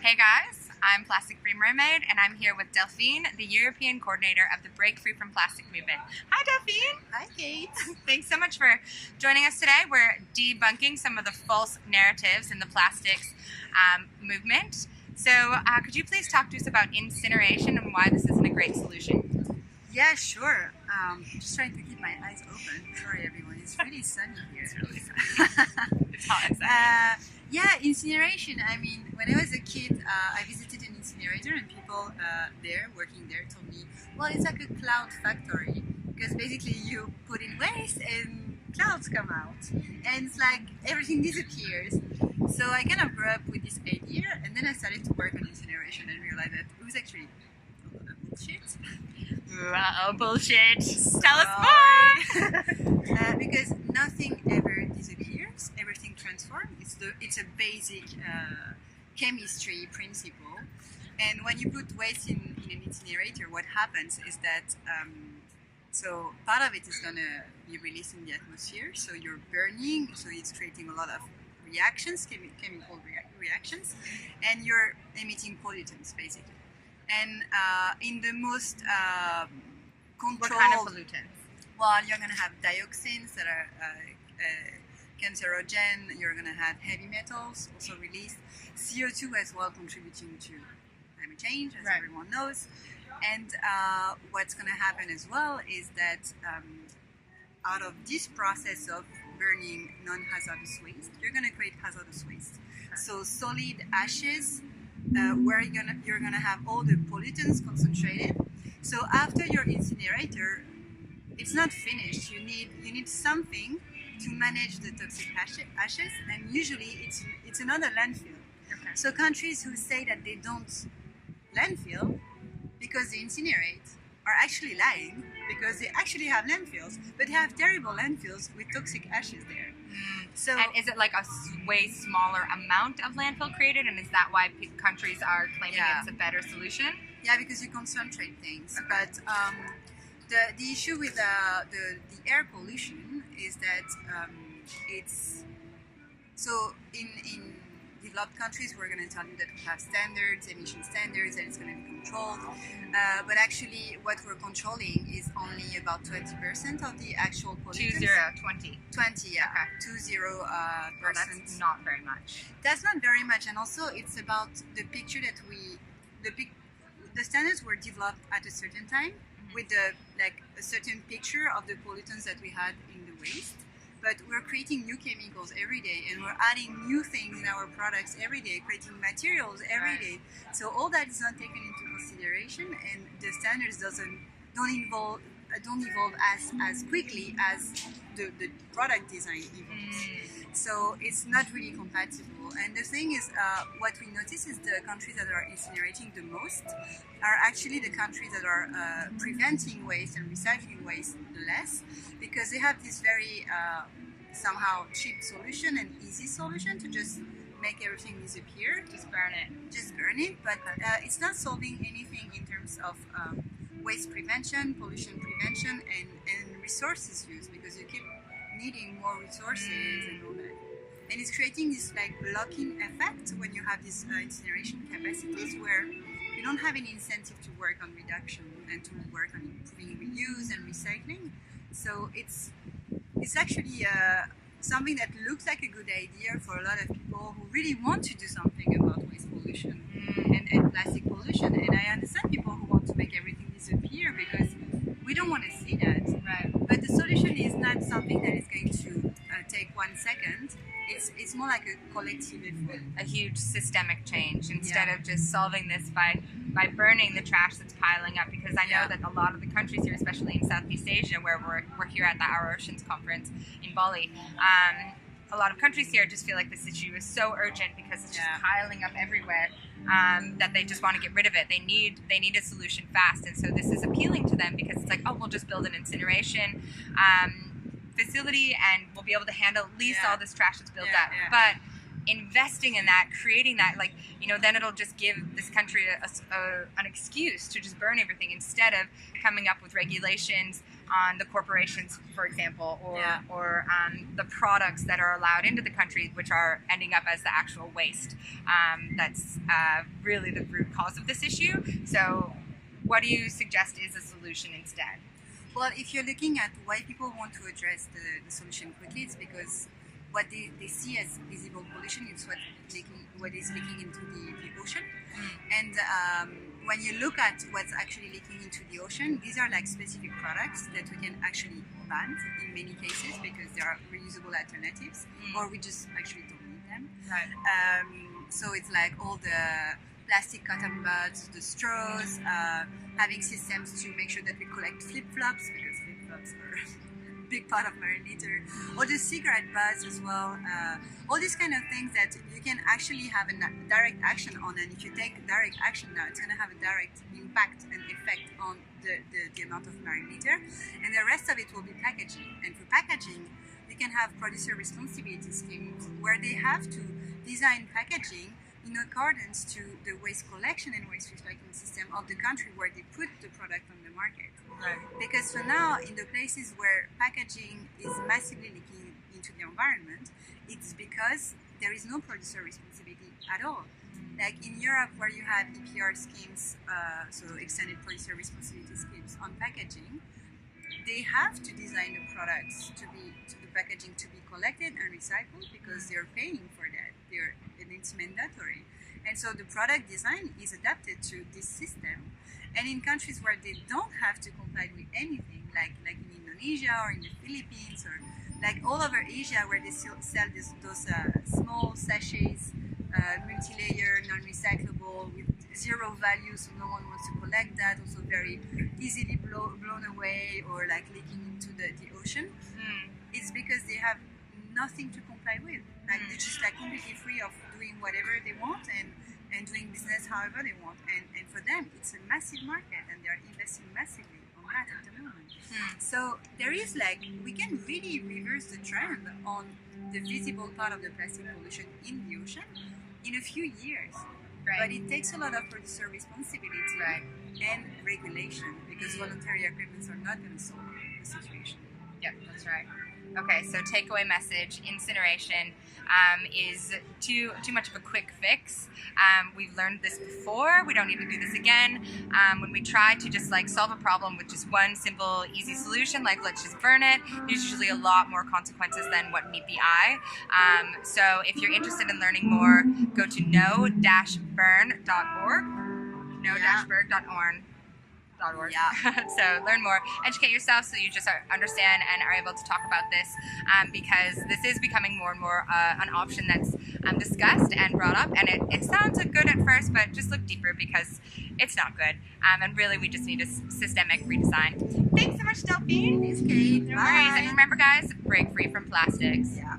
Hey guys, I'm Plastic Free Mermaid and I'm here with Delphine, the European coordinator of the Break Free from Plastic movement. Hi Delphine! Hi Kate! Thanks so much for joining us today. We're debunking some of the false narratives in the plastics movement. So could you please talk to us about incineration and why this isn't a great solution? Yeah, sure. Just trying to keep my eyes open. Sorry everyone, it's really sunny here. It's really sunny. It's hot inside. Yeah, incineration. I mean, when I was a kid, I visited an incinerator and people working there told me, well, it's like a cloud factory because basically you put in waste and clouds come out and it's like everything disappears. So I kind of grew up with this idea and then I started to work on incineration and realized that it was actually a lot of bullshit. Bullshit. Tell us more! Because nothing ever disappears, everything transforms. It's a basic chemistry principle. And when you put waste in an incinerator, what happens is that so part of it is going to be released in the atmosphere. So you're burning, so it's creating a lot of reactions, chemical reactions, and you're emitting pollutants basically. And in the most controlled... What kind of pollutants? Well, you're going to have dioxins that are cancerogen, you're going to have heavy metals also released, CO2 as well contributing to climate change, as everyone knows. And what's going to happen as well is that out of this process of burning non-hazardous waste, you're going to create hazardous waste. So solid ashes, where you're gonna have all the pollutants concentrated. So after your incinerator, it's not finished. You need something to manage the toxic ashes, and usually it's another landfill. Okay. So countries who say that they don't landfill because they incinerate are actually lying because they actually have landfills, but they have terrible landfills with toxic ashes there. So, and is it like a way smaller amount of landfill created, and is that why countries are claiming it's a better solution? Yeah, because you concentrate things. Okay. But the issue with the air pollution is that it's so in developed countries we're going to tell you that we have standards, emission standards, and it's going to be controlled. But actually, what we're controlling is only about 20% of the actual pollutants. 20. 20, yeah. Okay. 20%. Well, that's not very much. That's not very much, and also it's about the picture that the standards were developed at a certain time with a certain picture of the pollutants that we had in the waste. But we're creating new chemicals every day and we're adding new things in our products every day, creating materials every day. So all that is not taken into consideration and the standards don't evolve as quickly as the product design evolves. So it's not really compatible. And the thing is, what we notice is the countries that are incinerating the most are actually the countries that are preventing waste and recycling waste less, because they have this very somehow cheap solution and easy solution to just make everything disappear. Just burn it. But it's not solving anything in terms of waste prevention, pollution prevention, and resources use, because you keep needing more resources and all that. And it's creating this blocking effect when you have these incineration capacities where you don't have any incentive to work on reduction and to work on improving reuse and recycling. So it's actually something that looks like a good idea for a lot of people who really want to do something about waste pollution and plastic pollution. And I understand people who want to make everything disappear because we don't want to see that. Right. But the solution is not something that is going to take 1 second. It's more like a collective effort. A huge systemic change instead of just solving this by burning the trash that's piling up, because I know that a lot of the countries here, especially in Southeast Asia, where we're here at the Our Oceans conference in Bali, a lot of countries here just feel like this issue is so urgent because it's just piling up everywhere that they just want to get rid of it. They need a solution fast, and so this is appealing to them because it's like, oh, we'll just build an incineration facility and we'll be able to handle at least all this trash that's built up. But investing in that, creating that, then it'll just give this country an excuse to just burn everything instead of coming up with regulations, on the corporations, for example, or the products that are allowed into the country, which are ending up as the actual waste. That's really the root cause of this issue. So what do you suggest is a solution instead? Well, if you're looking at why people want to address the solution quickly, it's because what they see as visible pollution is what is leaking into the ocean. And when you look at what's actually leaking into the ocean, these are like specific products that we can actually ban in many cases because there are reusable alternatives, or we just actually don't need them. Right. So it's like all the plastic cotton buds, the straws, having systems to make sure that we collect flip-flops, because flip-flops are a big part of marine litter, or the cigarette butts as well. All these kind of things that you can actually have a direct action on, and if you take direct action now, it's going to have a direct impact and effect on the amount of marine litter, and the rest of it will be packaging. And for packaging, we can have producer responsibility schemes where they have to design packaging in accordance to the waste collection and waste recycling system of the country where they put the product on the market. Right. Because for now, in the places where packaging is massively leaking into the environment, it's because there is no producer responsibility at all. Like in Europe, where you have EPR schemes, so extended producer responsibility schemes on packaging, they have to design the products the packaging to be collected and recycled because they're paying for that. And it's mandatory. And so the product design is adapted to this system. And in countries where they don't have to comply with anything, like in Indonesia or in the Philippines or like all over Asia, where they still sell those small sachets, multi-layer, non-recyclable, with zero value, so no one wants to collect that, also very easily blown away or like leaking into the ocean. It's because they have nothing to comply with. Like they're just like completely free of doing whatever they want and doing business however they want. And for them, it's a massive market, and they're investing massively on that at the moment. So there is like, we can really reverse the trend on the visible part of the plastic pollution in the ocean in a few years. Right. But it takes a lot of producer responsibility and regulation, because voluntary agreements are not going to solve the situation. Yep, that's right. Okay, so takeaway message: incineration is too much of a quick fix. We've learned this before. We don't need to do this again. When we try to just like solve a problem with just one simple, easy solution, like let's just burn it, there's usually a lot more consequences than what meet the eye. So if you're interested in learning more, go to no-burn.org. No-burn.org. So learn more, educate yourself, so you just understand and are able to talk about this, because this is becoming more and more an option that's discussed and brought up, and it sounds good at first, but just look deeper because it's not good, and really we just need a systemic redesign. Thanks so much, Delphine. Thanks, Kate. No worries, and remember guys, break free from plastics. Yeah.